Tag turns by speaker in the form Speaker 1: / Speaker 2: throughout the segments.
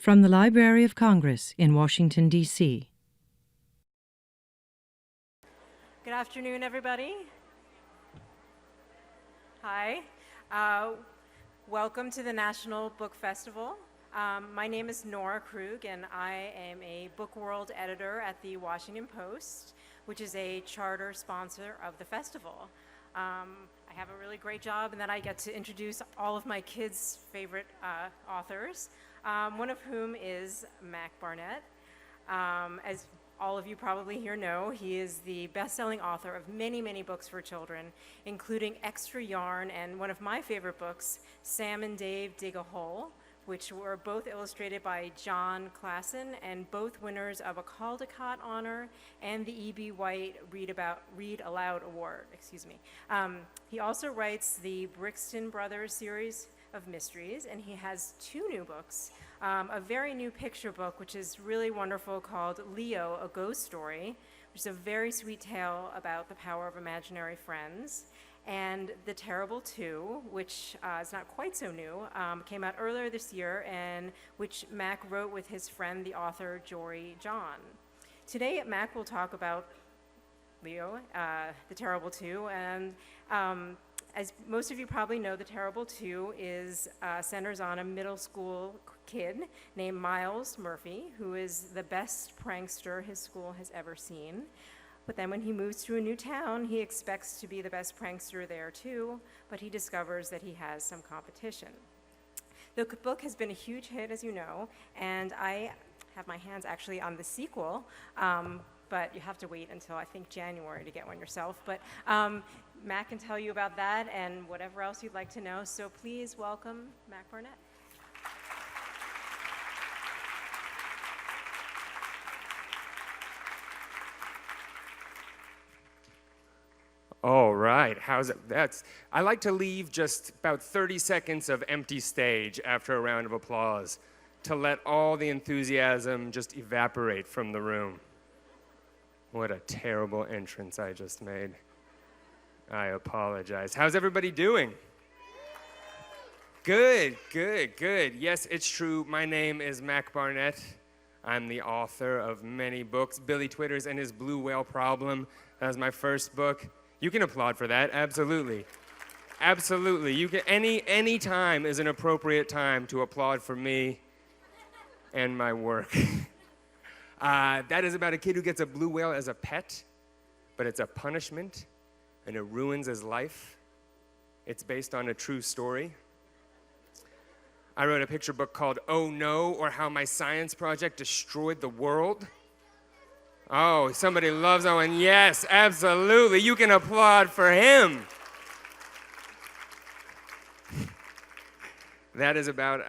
Speaker 1: From the Library of Congress in Washington, D.C.
Speaker 2: Good afternoon, everybody. Hi. Welcome to the National Book Festival. My name is Nora Krug, and I am a Book World editor at the Washington Post, which is a charter sponsor of the festival. I have a really great job in that I get to introduce all of my kids' favorite authors, one of whom is Mac Barnett. As all of you probably here know, he is the best-selling author of many, many books for children, including Extra Yarn and one of my favorite books, Sam and Dave Dig a Hole, which were both illustrated by John Klassen and both winners of a Caldecott Honor and the E.B. White Read Aloud Award, He also writes the Brixton Brothers series of mysteries, and he has two new books. A very new picture book, which is really wonderful, called Leo, A Ghost Story, which is a very sweet tale about the power of imaginary friends. And The Terrible Two, which is not quite so new, came out earlier this year, and which Mac wrote with his friend, the author Jory John. Today, Mac will talk about Leo, The Terrible Two, and as most of you probably know, The Terrible Two centers on a middle school kid named Miles Murphy, who is the best prankster his school has ever seen. But then when he moves to a new town, he expects to be the best prankster there too, but he discovers that he has some competition. The book has been a huge hit, as you know, and I have my hands actually on the sequel, but you have to wait until, I think, January to get one yourself. But Mac can tell you about that and whatever else you'd like to know, so please welcome Mac Barnett.
Speaker 3: All right, how's it? I like to leave just about 30 seconds of empty stage after a round of applause to let all the enthusiasm just evaporate from the room. What a terrible entrance I just made. I apologize. How's everybody doing? Good. Yes, it's true. My name is Mac Barnett. I'm the author of many books. Billy Twitters and His Blue Whale Problem. That was my first book. You can applaud for that, absolutely. Absolutely. You can, any time is an appropriate time to applaud for me and my work. That is about a kid who gets a blue whale as a pet, but it's a punishment, and it ruins his life. It's based on a true story. I wrote a picture book called Oh No, or How My Science Project Destroyed the World. Oh, somebody loves Owen. Yes, absolutely. You can applaud for him. That is about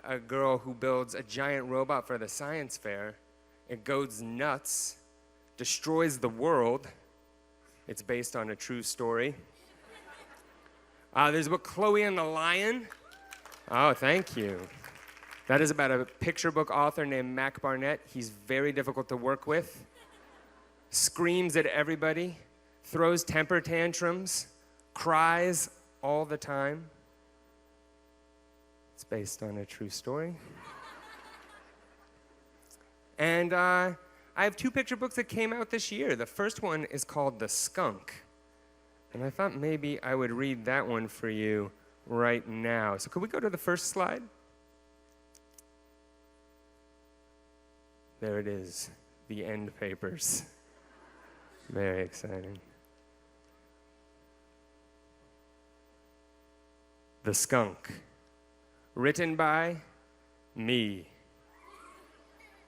Speaker 3: a girl who builds a giant robot for the science fair. It goes nuts, destroys the world. It's based on a true story. There's a book, Chloe and the Lion. Oh, thank you. That is about a picture book author named Mac Barnett. He's very difficult to work with. Screams at everybody, throws temper tantrums, cries all the time. It's based on a true story. And I have two picture books that came out this year. The first one is called The Skunk. And I thought maybe I would read that one for you right now. So could we go to the first slide? There it is, the end papers. Very exciting. The Skunk, written by me,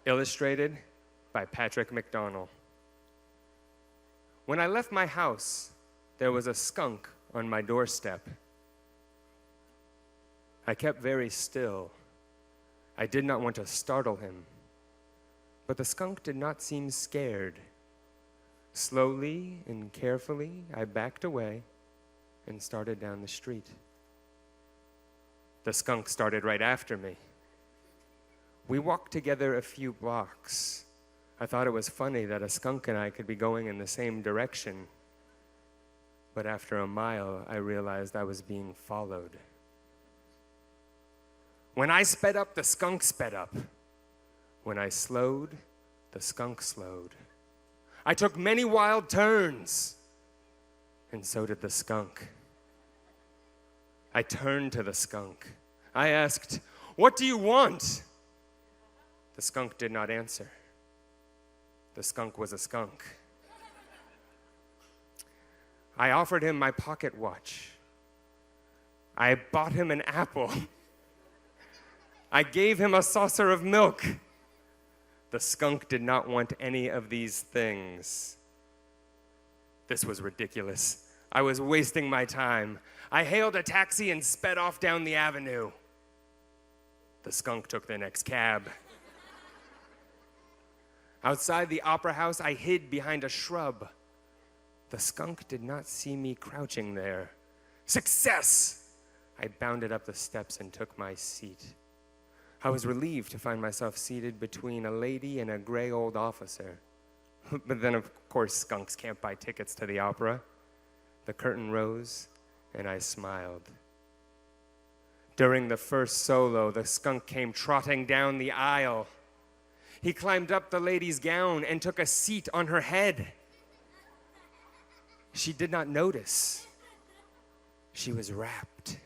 Speaker 3: illustrated by Patrick McDonnell. When I left my house, there was a skunk on my doorstep. I kept very still. I did not want to startle him, but the skunk did not seem scared. Slowly and carefully, I backed away and started down the street. The skunk started right after me. We walked together a few blocks. I thought it was funny that a skunk and I could be going in the same direction. But after a mile, I realized I was being followed. When I sped up, the skunk sped up. When I slowed, the skunk slowed. I took many wild turns, and so did the skunk. I turned to the skunk. I asked, "What do you want?" The skunk did not answer. The skunk was a skunk. I offered him my pocket watch. I bought him an apple. I gave him a saucer of milk. The skunk did not want any of these things. This was ridiculous. I was wasting my time. I hailed a taxi and sped off down the avenue. The skunk took the next cab. Outside the opera house, I hid behind a shrub. The skunk did not see me crouching there. Success! I bounded up the steps and took my seat. I was relieved to find myself seated between a lady and a gray old officer. But then, of course, skunks can't buy tickets to the opera. The curtain rose, and I smiled. During the first solo, the skunk came trotting down the aisle. He climbed up the lady's gown and took a seat on her head. She did not notice. She was wrapped.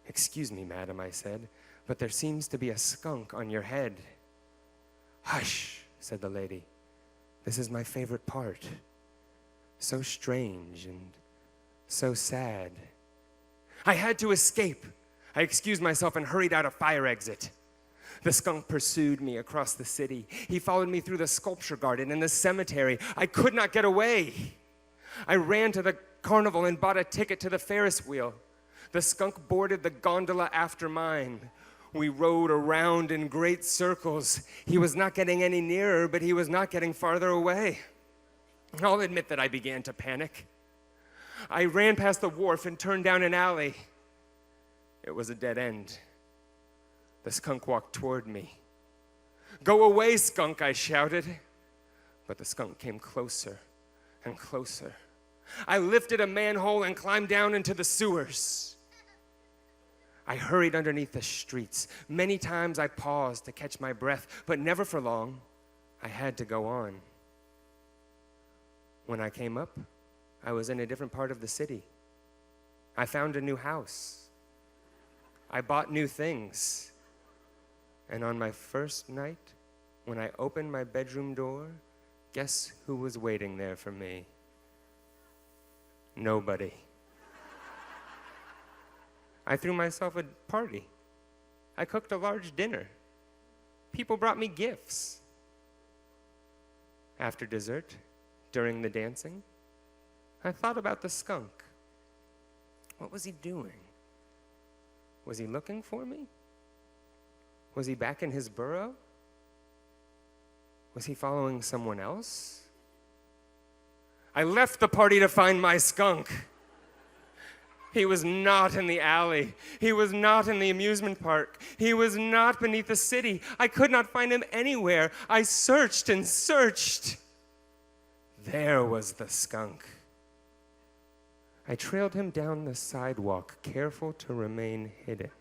Speaker 3: "Excuse me, madam," I said, "but there seems to be a skunk on your head." "Hush," said the lady. "This is my favorite part. So strange and so sad." I had to escape. I excused myself and hurried out a fire exit. The skunk pursued me across the city. He followed me through the sculpture garden and the cemetery. I could not get away. I ran to the carnival and bought a ticket to the Ferris wheel. The skunk boarded the gondola after mine. We rode around in great circles. He was not getting any nearer, but he was not getting farther away. I'll admit that I began to panic. I ran past the wharf and turned down an alley. It was a dead end. The skunk walked toward me. "Go away, skunk," I shouted. But the skunk came closer and closer. I lifted a manhole and climbed down into the sewers. I hurried underneath the streets. Many times I paused to catch my breath, but never for long. I had to go on. When I came up, I was in a different part of the city. I found a new house. I bought new things. And on my first night, when I opened my bedroom door, guess who was waiting there for me? Nobody. I threw myself a party. I cooked a large dinner. People brought me gifts. After dessert, during the dancing, I thought about the skunk. What was he doing? Was he looking for me? Was he back in his burrow? Was he following someone else? I left the party to find my skunk. He was not in the alley. He was not in the amusement park. He was not beneath the city. I could not find him anywhere. I searched and searched. There was the skunk. I trailed him down the sidewalk, careful to remain hidden.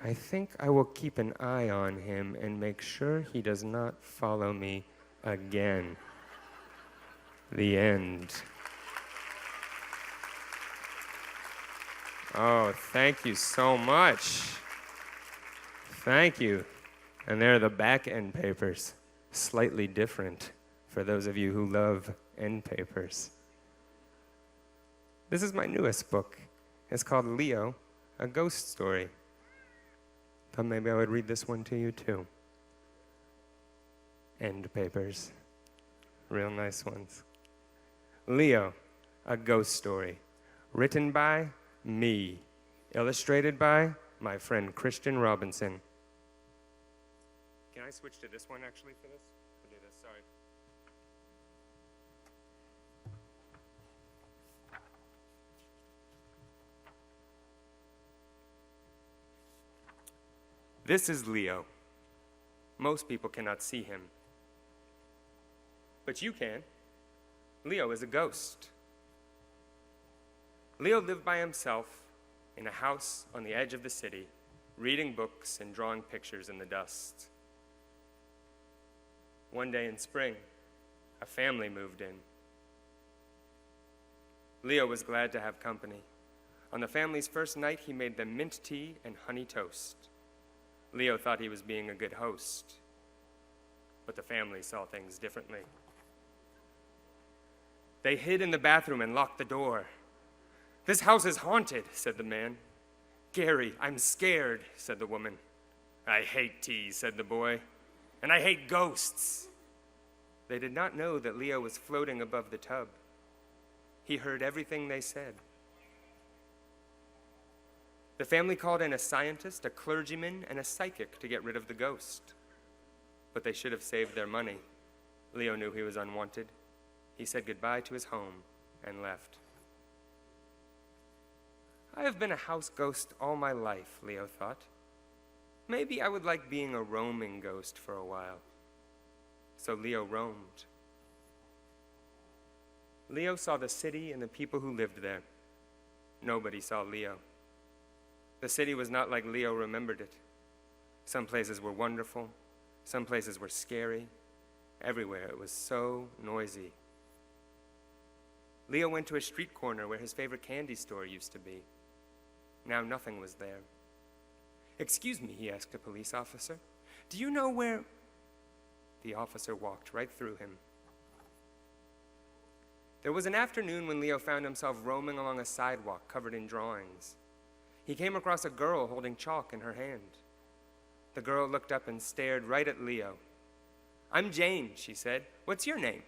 Speaker 3: I think I will keep an eye on him and make sure he does not follow me again. The end. Oh, thank you so much. Thank you. And there are the back end papers, slightly different for those of you who love end papers. This is my newest book. It's called Leo, a Ghost Story. Thought maybe I would read this one to you too. End papers. Real nice ones. Leo, a Ghost Story. Written by me. Illustrated by my friend Christian Robinson. Can I switch to this one actually for this? I'll do this, sorry. This is Leo. Most people cannot see him. But you can. Leo is a ghost. Leo lived by himself in a house on the edge of the city, reading books and drawing pictures in the dust. One day in spring, a family moved in. Leo was glad to have company. On the family's first night, he made them mint tea and honey toast. Leo thought he was being a good host, but the family saw things differently. They hid in the bathroom and locked the door. "This house is haunted," said the man. "Gary, I'm scared," said the woman. "I hate tea," said the boy, "and I hate ghosts." They did not know that Leo was floating above the tub. He heard everything they said. The family called in a scientist, a clergyman, and a psychic to get rid of the ghost. But they should have saved their money. Leo knew he was unwanted. He said goodbye to his home and left. "I have been a house ghost all my life," Leo thought. "Maybe I would like being a roaming ghost for a while." So Leo roamed. Leo saw the city and the people who lived there. Nobody saw Leo. The city was not like Leo remembered it. Some places were wonderful. Some places were scary. Everywhere it was so noisy. Leo went to a street corner where his favorite candy store used to be. Now nothing was there. "Excuse me," he asked a police officer. "Do you know where—" The officer walked right through him. There was an afternoon when Leo found himself roaming along a sidewalk covered in drawings. He came across a girl holding chalk in her hand. The girl looked up and stared right at Leo. "I'm Jane," she said. "What's your name?"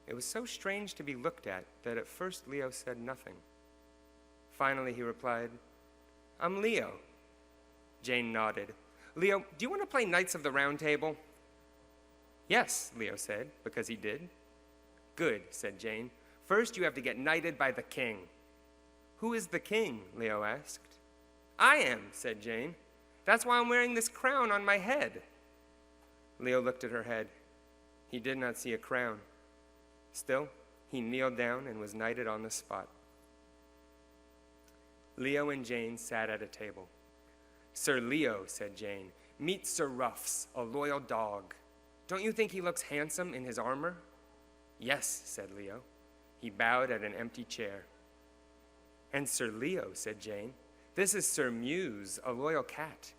Speaker 3: It was so strange to be looked at that at first Leo said nothing. Finally he replied, "I'm Leo." Jane nodded. "Leo, do you want to play Knights of the Round Table?" "Yes," Leo said, because he did. "Good," said Jane. "First you have to get knighted by the king." "Who is the king?" Leo asked. "I am," said Jane. "That's why I'm wearing this crown on my head." Leo looked at her head. He did not see a crown. Still, he kneeled down and was knighted on the spot. Leo and Jane sat at a table. "Sir Leo," said Jane, "meet Sir Ruffs, a loyal dog. Don't you think he looks handsome in his armor?" "Yes," said Leo. He bowed at an empty chair. "And Sir Leo," said Jane, "this is Sir Muse, a loyal cat.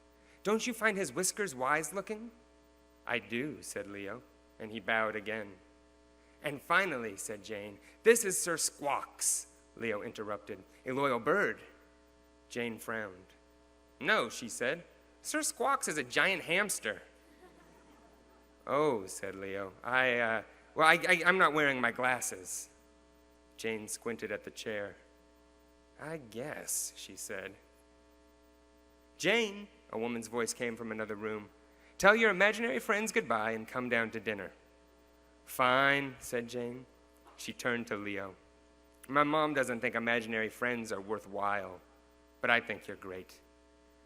Speaker 3: Don't you find his whiskers wise-looking?" "I do," said Leo, and he bowed again. "And finally," said Jane, "this is Sir Squawks," Leo interrupted, "a loyal bird." Jane frowned. "No," she said, "Sir Squawks is a giant hamster." "Oh," said Leo, I'm not wearing my glasses." Jane squinted at the chair. "I guess," she said. "Jane," a woman's voice came from another room, "tell your imaginary friends goodbye and come down to dinner." "Fine," said Jane. She turned to Leo. "My mom doesn't think imaginary friends are worthwhile, but I think you're great."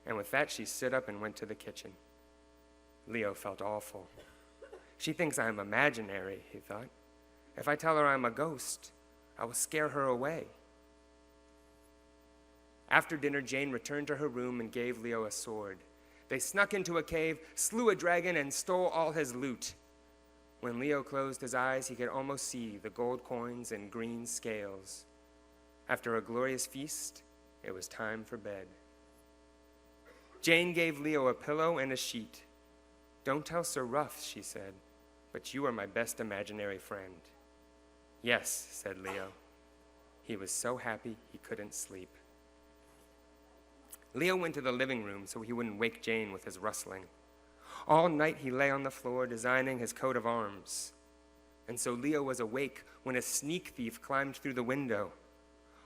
Speaker 3: And with that, she stood up and went to the kitchen. Leo felt awful. "She thinks I'm imaginary," he thought. "If I tell her I'm a ghost, I will scare her away." After dinner, Jane returned to her room and gave Leo a sword. They snuck into a cave, slew a dragon, and stole all his loot. When Leo closed his eyes, he could almost see the gold coins and green scales. After a glorious feast, it was time for bed. Jane gave Leo a pillow and a sheet. "Don't tell Sir Ruff," she said, "but you are my best imaginary friend." "Yes," said Leo. He was so happy he couldn't sleep. Leo went to the living room so he wouldn't wake Jane with his rustling. All night he lay on the floor designing his coat of arms. And so Leo was awake when a sneak thief climbed through the window.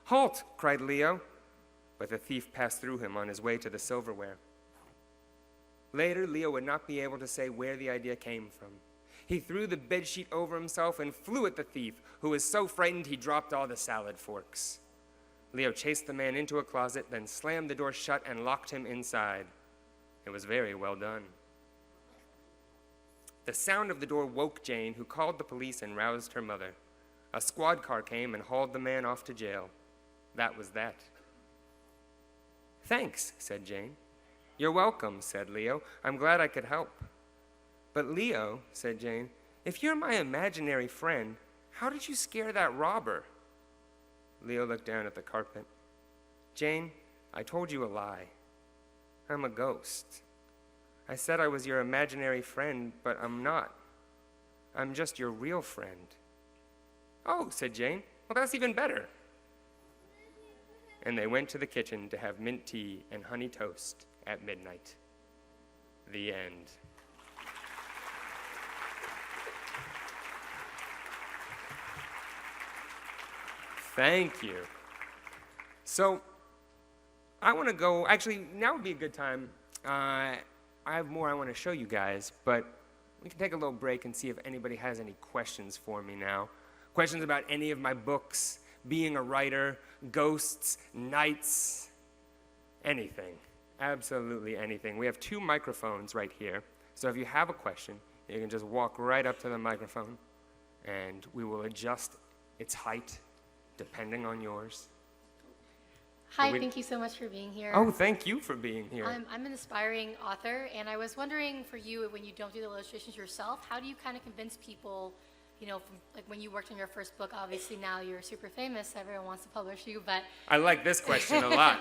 Speaker 3: "Halt!" cried Leo, but the thief passed through him on his way to the silverware. Later, Leo would not be able to say where the idea came from. He threw the bedsheet over himself and flew at the thief, who was so frightened he dropped all the salad forks. Leo chased the man into a closet, then slammed the door shut and locked him inside. It was very well done. The sound of the door woke Jane, who called the police and roused her mother. A squad car came and hauled the man off to jail. That was that. "Thanks," said Jane. "You're welcome," said Leo. "I'm glad I could help. But Leo, said Jane, if you're my imaginary friend, how did you scare that robber? Leo looked down at the carpet. Jane, I told you a lie. I'm a ghost. I said I was your imaginary friend, but I'm not. I'm just your real friend. Oh, said Jane, well, that's even better. And they went to the kitchen to have mint tea and honey toast at midnight. The end. Thank you. So, I want to go, actually, now would be a good time. I have more I want to show you guys, but we can take a little break and see if anybody has any questions for me now. Questions about any of my books, being a writer, ghosts, nights, anything. Absolutely anything. We have 2 microphones right here, so if you have a question, you can just walk right up to the microphone, and we will adjust its height depending on yours.
Speaker 4: Hi, thank you so much for being here.
Speaker 3: Oh, thank you for being here.
Speaker 4: I'm an aspiring author, and I was wondering for you, when you don't do the illustrations yourself, how do you kind of convince people, you know, from, like when you worked on your first book, obviously now you're super famous, everyone wants to publish you, but...
Speaker 3: I like this question a lot.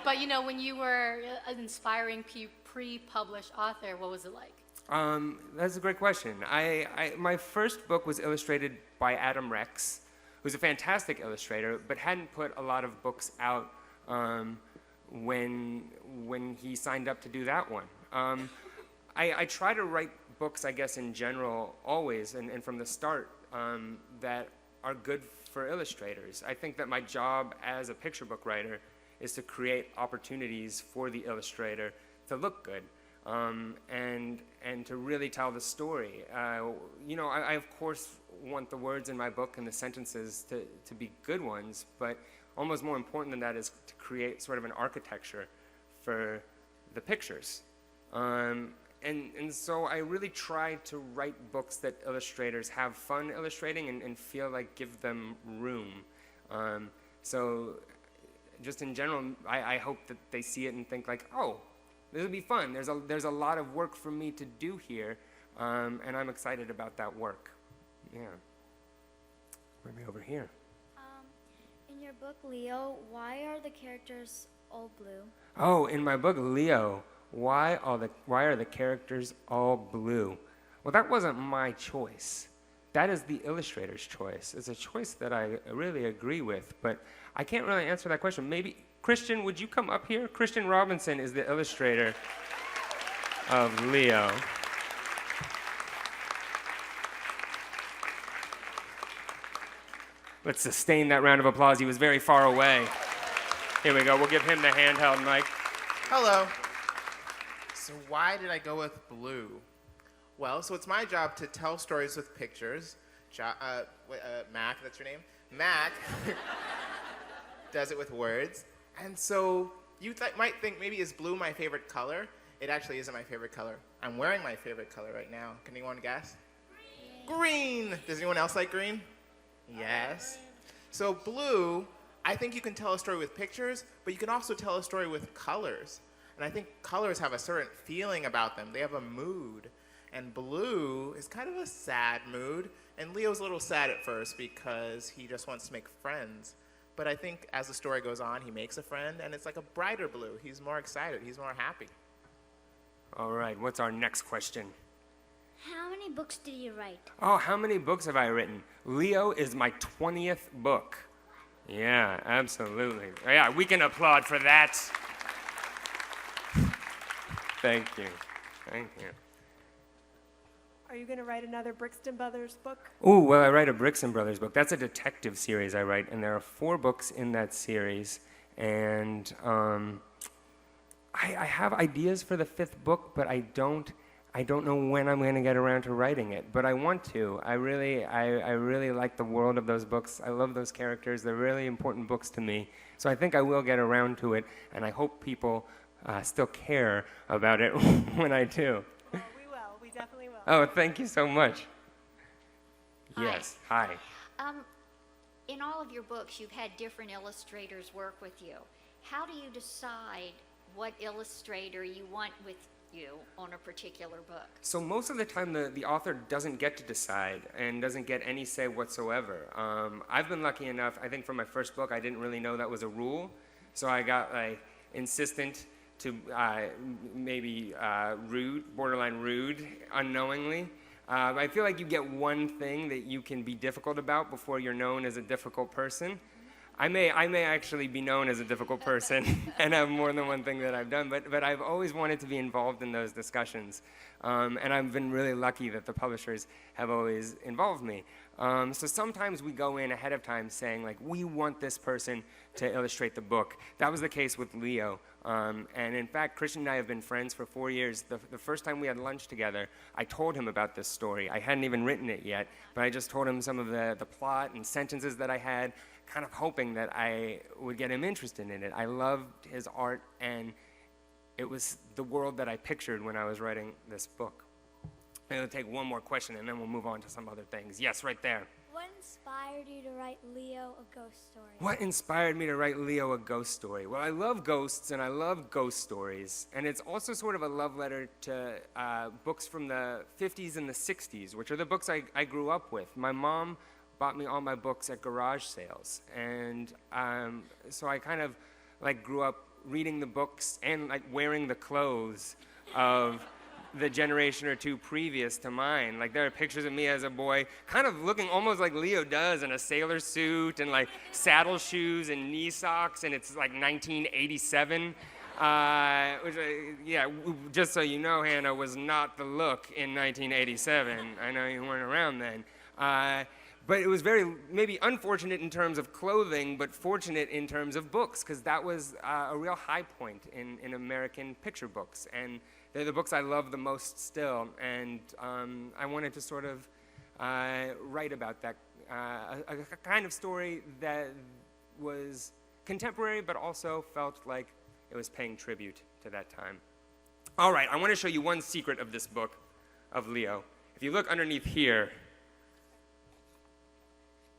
Speaker 4: But, you know, when you were an inspiring pre-published author, what was it like?
Speaker 3: That's a great question. My first book was illustrated by Adam Rex, who's a fantastic illustrator, but hadn't put a lot of books out when he signed up to do that one. I try to write books, I guess, in general, always, and from the start, that are good for illustrators. I think that my job as a picture book writer is to create opportunities for the illustrator to look good. And to really tell the story. You know, I of course want the words in my book and the sentences to be good ones, but almost more important than that is to create sort of an architecture for the pictures. And so I really try to write books that illustrators have fun illustrating and feel like give them room. So just in general, I hope that they see it and think like, oh, this will be fun. There's a lot of work for me to do here, and I'm excited about that work. Yeah. Maybe over here.
Speaker 5: In your book, Leo, why are the characters all blue?
Speaker 3: Oh, in my book, Leo, why are the characters all blue? Well, that wasn't my choice. That is the illustrator's choice. It's a choice that I really agree with, but I can't really answer that question. Maybe, Christian, would you come up here? Christian Robinson is the illustrator of Leo. Let's sustain that round of applause. He was very far away. Here we go. We'll give him the handheld mic.
Speaker 6: Hello. So why did I go with blue? Well, so it's my job to tell stories with pictures. Mac, that's your name? Mac does it with words. And so you might think maybe is blue my favorite color? It actually isn't my favorite color. I'm wearing my favorite color right now. Can anyone guess? Green. Does anyone else like green? Yes. So blue, I think you can tell a story with pictures, but you can also tell a story with colors. And I think colors have a certain feeling about them. They have a mood. And blue is kind of a sad mood. And Leo's a little sad at first because he just wants to make friends. But I think as the story goes on, he makes a friend, and it's like a brighter blue. He's more excited. He's more happy.
Speaker 3: All right, what's our next question?
Speaker 5: How many books did you write?
Speaker 3: Oh, how many books have I written? Leo is my 20th book. Yeah, absolutely. Yeah, we can applaud for that. Thank you. Thank you.
Speaker 7: Are you going to write another Brixton Brothers book?
Speaker 3: Ooh, well, I write a Brixton Brothers book. That's a detective series I write, and there are 4 books in that series. And I have ideas for the 5th book, but I don't know when I'm going to get around to writing it. But I want to. I really like the world of those books. I love those characters. They're really important books to me. So I think I will get around to it, and I hope people still care about it when I do.
Speaker 7: Well, we will. We definitely will.
Speaker 3: Oh, thank you so much.
Speaker 8: Hi.
Speaker 3: Yes, hi.
Speaker 8: In all of your books, you've had different illustrators work with you. How do you decide
Speaker 9: what illustrator you want with you on a particular book?
Speaker 3: So most of the time, the author doesn't get to decide and doesn't get any say whatsoever. I've been lucky enough, I think for my first book, I didn't really know that was a rule. So I got like insistent to maybe rude, borderline rude, unknowingly. I feel like you get one thing that you can be difficult about before you're known as a difficult person. I may actually be known as a difficult person and have more than one thing that I've done, but I've always wanted to be involved in those discussions. And I've been really lucky that the publishers have always involved me. So sometimes we go in ahead of time saying, like, we want this person to illustrate the book. That was the case with Leo. And in fact, Christian and I have been friends for 4 years. The first time we had lunch together, I told him about this story. I hadn't even written it yet, but I just told him some of the plot and sentences that I had, kind of hoping that I would get him interested in it. I loved his art, and it was the world that I pictured when I was writing this book. And we'll take one more question, and then we'll move on to some other things. Yes, right there.
Speaker 5: What inspired you to write Leo a ghost story?
Speaker 3: What inspired me to write Leo a ghost story? Well, I love ghosts, and I love ghost stories. And it's also sort of a love letter to books from the 50s and the 60s, which are the books I grew up with. My mom bought me all my books at garage sales. And so I kind of like grew up reading the books and like wearing the clothes of the generation or two previous to mine. Like there are pictures of me as a boy kind of looking almost like Leo does in a sailor suit and like saddle shoes and knee socks, and it's like 1987. Yeah, just so you know, Hannah, was not the look in 1987. I know you weren't around then. But it was very, maybe unfortunate in terms of clothing, but fortunate in terms of books, because that was a real high point in American picture books. And they're the books I love the most still. And I wanted to sort of write about that, a kind of story that was contemporary, but also felt like it was paying tribute to that time. All right, I want to show you one secret of this book, of Leo. If you look underneath here,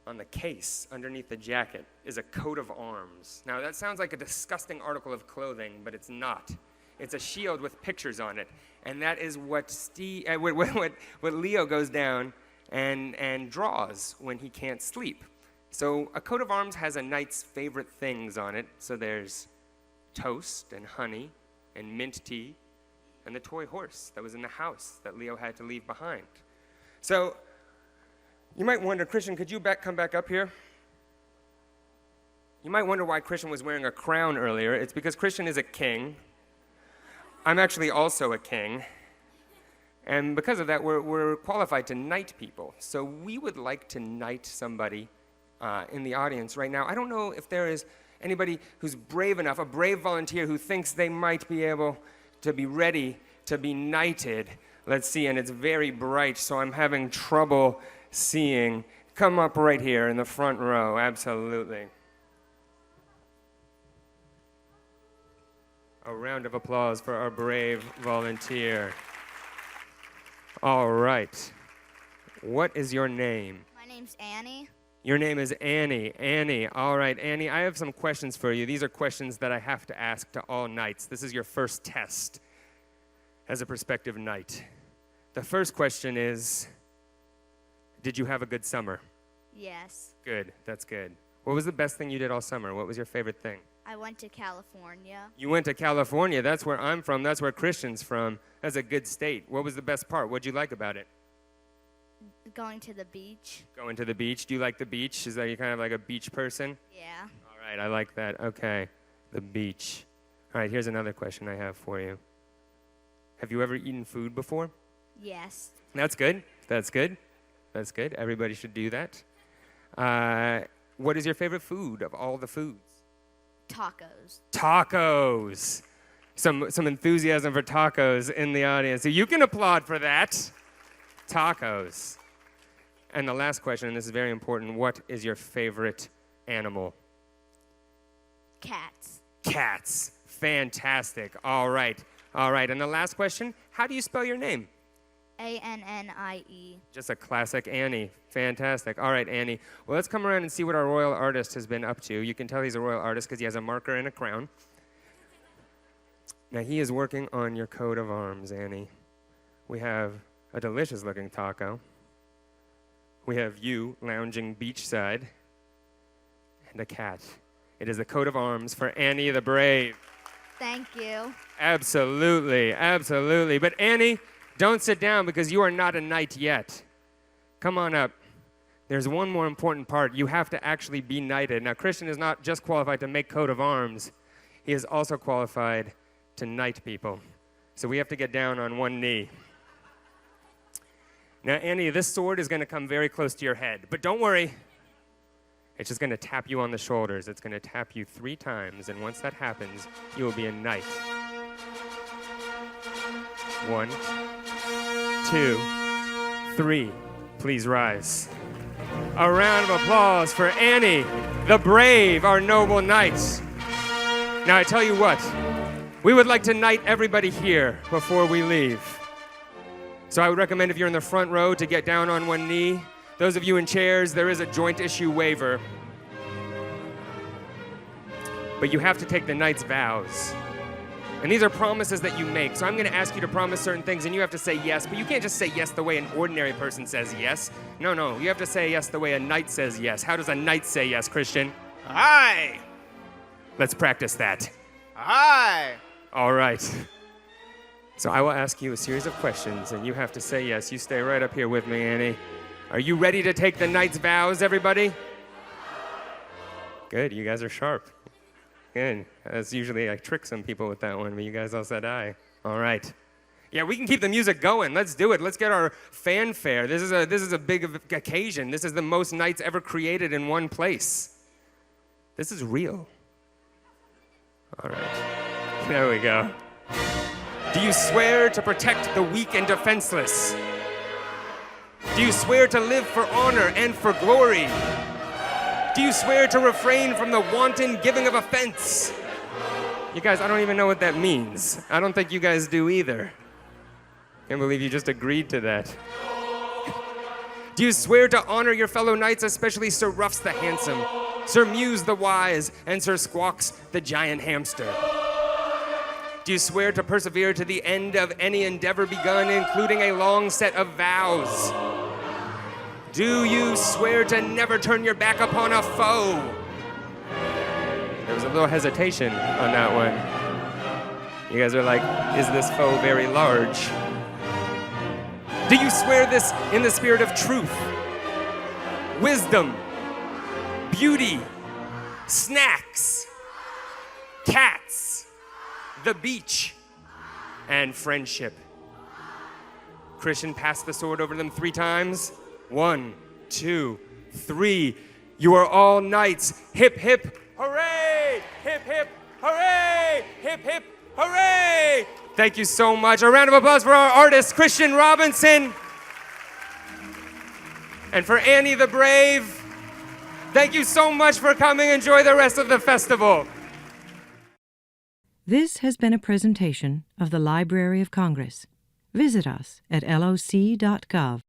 Speaker 3: on the case, underneath the jacket, is a coat of arms. Now, that sounds like a disgusting article of clothing, but it's not. It's a shield with pictures on it. And that is what Leo goes down and draws when he can't sleep. So a coat of arms has a knight's favorite things on it. So there's toast and honey and mint tea and the toy horse that was in the house that Leo had to leave behind. So you might wonder, Christian, could you come back up here? You might wonder why Christian was wearing a crown earlier. It's because Christian is a king. I'm actually also a king. And because of that, we're qualified to knight people. So we would like to knight somebody in the audience right now. I don't know if there is anybody who's brave enough, a brave volunteer who thinks they might be able to be ready to be knighted. Let's see, and it's very bright, so I'm having trouble seeing. Come up right here in the front row, absolutely. A round of applause for our brave volunteer. All right. What is your name?
Speaker 5: My name's Annie.
Speaker 3: Your name is Annie. Annie. All right, Annie, I have some questions for you. These are questions that I have to ask to all knights. This is your first test as a prospective knight. The first question is, did you have a good summer?
Speaker 5: Yes.
Speaker 3: Good. That's good. What was the best thing you did all summer? What was your favorite thing?
Speaker 5: I went to California.
Speaker 3: You went to California. That's where I'm from. That's where Christian's from. That's a good state. What was the best part? What did you like about it?
Speaker 5: Going to the beach.
Speaker 3: Going to the beach. Do you like the beach? Is that you kind of like a beach person?
Speaker 5: Yeah.
Speaker 3: All right, I like that. Okay, the beach. All right, here's another question I have for you. Have you ever eaten food before?
Speaker 5: Yes.
Speaker 3: That's good. That's good. That's good. Everybody should do that. What is your favorite food of all the foods?
Speaker 5: Tacos.
Speaker 3: Tacos. Some enthusiasm for tacos in the audience. So you can applaud for that. Tacos. And the last question, and this is very important, what is your favorite animal?
Speaker 5: Cats.
Speaker 3: Cats. Fantastic. All right. All right. And the last question, how do you spell your name?
Speaker 5: Annie.
Speaker 3: Just a classic Annie. Fantastic. All right, Annie. Well, let's come around and see what our royal artist has been up to. You can tell he's a royal artist because he has a marker and a crown. Now, he is working on your coat of arms, Annie. We have a delicious-looking taco. We have you lounging beachside, and a cat. It is the coat of arms for Annie the Brave.
Speaker 5: Thank you.
Speaker 3: Absolutely, absolutely. But Annie, don't sit down because you are not a knight yet. Come on up. There's one more important part. You have to actually be knighted. Now, Christian is not just qualified to make coat of arms. He is also qualified to knight people. So we have to get down on one knee. Now, Annie, this sword is going to come very close to your head. But don't worry. It's just going to tap you on the shoulders. It's going to tap you 3 times. And once that happens, you will be a knight. 1, 2, 3. Please rise. A round of applause for Annie, the Brave, our noble knights. Now, I tell you what, we would like to knight everybody here before we leave. So I would recommend if you're in the front row to get down on one knee. Those of you in chairs, there is a joint issue waiver. But you have to take the knight's vows. And these are promises that you make. So I'm going to ask you to promise certain things, and you have to say yes. But you can't just say yes the way an ordinary person says yes. No, you have to say yes the way a knight says yes. How does a knight say yes, Christian?
Speaker 6: Aye!
Speaker 3: Let's practice that.
Speaker 6: Aye!
Speaker 3: All right. So I will ask you a series of questions, and you have to say yes. You stay right up here with me, Annie. Are you ready to take the knight's vows, everybody? Good, you guys are sharp. Good. As usually I trick some people with that one, but you guys all said aye. All right. Yeah, we can keep the music going. Let's do it. Let's get our fanfare. This is a big occasion. This is the most nights ever created in one place. This is real. All right. There we go. Do you swear to protect the weak and defenseless? Do you swear to live for honor and for glory? Do you swear to refrain from the wanton giving of offense? You guys, I don't even know what that means. I don't think you guys do either. Can't believe you just agreed to that. Do you swear to honor your fellow knights, especially Sir Ruffs the Handsome, Sir Mews the Wise, and Sir Squawks the Giant Hamster? Do you swear to persevere to the end of any endeavor begun, including a long set of vows? Do you swear to never turn your back upon a foe? There was a little hesitation on that one. You guys are like, is this foe very large? Do you swear this in the spirit of truth, wisdom, beauty, snacks, cats, the beach, and friendship? Christian passed the sword over them 3 times. 1, 2, 3. You are all knights. Hip, hip, hooray! Hip, hip, hooray! Hip, hip, hooray! Thank you so much. A round of applause for our artist, Christian Robinson. And for Annie the Brave. Thank you so much for coming. Enjoy the rest of the festival.
Speaker 1: This has been a presentation of the Library of Congress. Visit us at loc.gov.